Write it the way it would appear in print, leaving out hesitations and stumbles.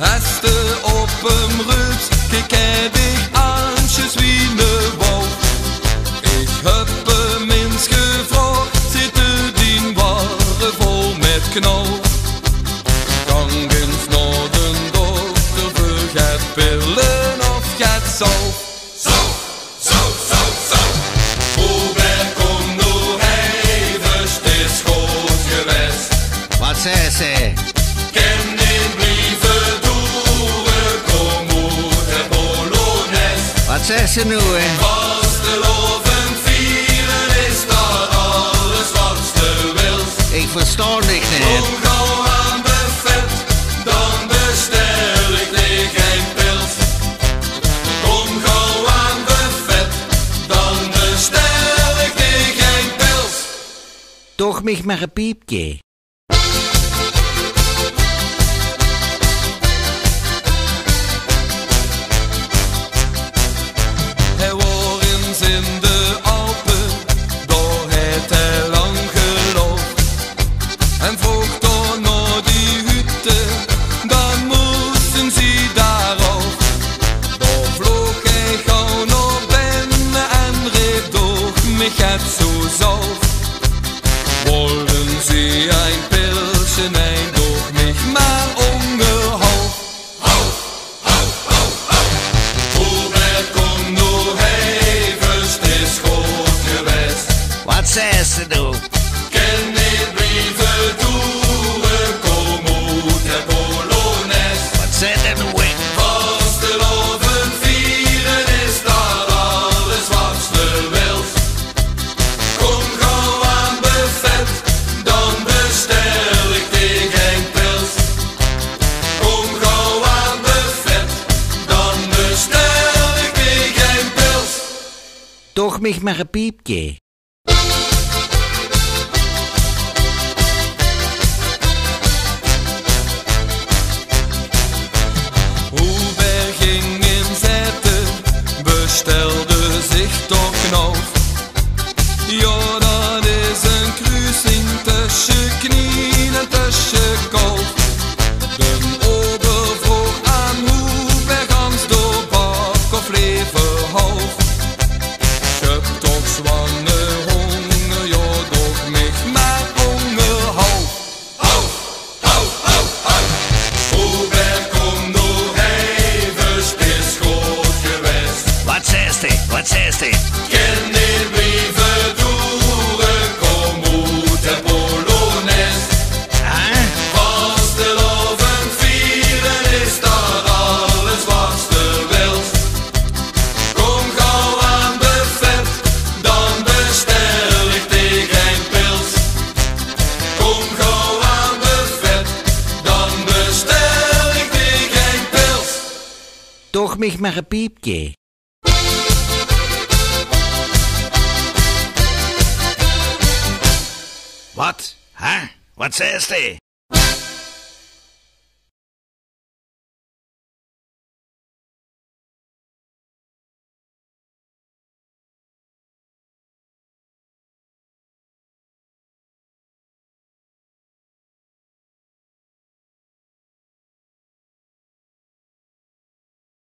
Als de op hem rupt, kijk ik aan, je suis ne wolf. Ik heb hem eens gevraagd, zitten die waren vol met knal. Gang eens naar de dokter, voor gaat pillen of gaat zalf. Wat zei ze? Ken niet blijven doeren, kom uit de Polonaise. Wat zei ze nu, hè? Als de loven vieren is dat alles wat ze wilt. Ik versta niks niet. Kom gauw aan buffet, dan bestel ik dir geen pils. Kom gauw aan buffet, dan bestel ik dir geen pils. Toch mich maar een piepje. Hij was eens in de Alpen, daar heeft hij lang geloofd. En vroeg dan naar die hutte, dan moesten ze daarop. Daar vloog hij gauw naar binnen en reed door, mich het zo zalf. Wollen sie ein Pilschen, nein, doch mich mal ungehauen. Hau, hau, hau, hau. Hubert, komm nur hey, wirst es gut gewesen. Wat zei ze nu? Ken niet brieven toeren, kom uit de Polonaise. Wat zei ze nu, hè? Als de loven vieren is dat alles wat ze wilt. Kom gauw aan buffet, dan bestel ik dir geen pils. Kom gauw aan buffet, dan bestel ik dir geen pils. Toch mich maar een piepje. Hubert ging in zetten, bestelde zich toch knauf. Ja, dat is een kruising tussen knieën en tussen kolf. De ober vroeg aan Hubert gans door bak of leven half. Je hebt toch zwanger honger, ja, doch mich maar honger hou. Hou, hou, hou, hou. Hubert, kom door, hey, wirst is goed geweest. Wat zei ze? Wat zei ze? Ken niet brieven doeren, kom uit de Polonaise. Huh? Als de loven vieren is dat alles wat ze wilt. Kom gauw aan buffet, dan bestel ik dir geen pils. Kom gauw aan buffet, dan bestel ik dir geen pils. Toch mich maar een piepje. Wat? Huh? Wat zei ze?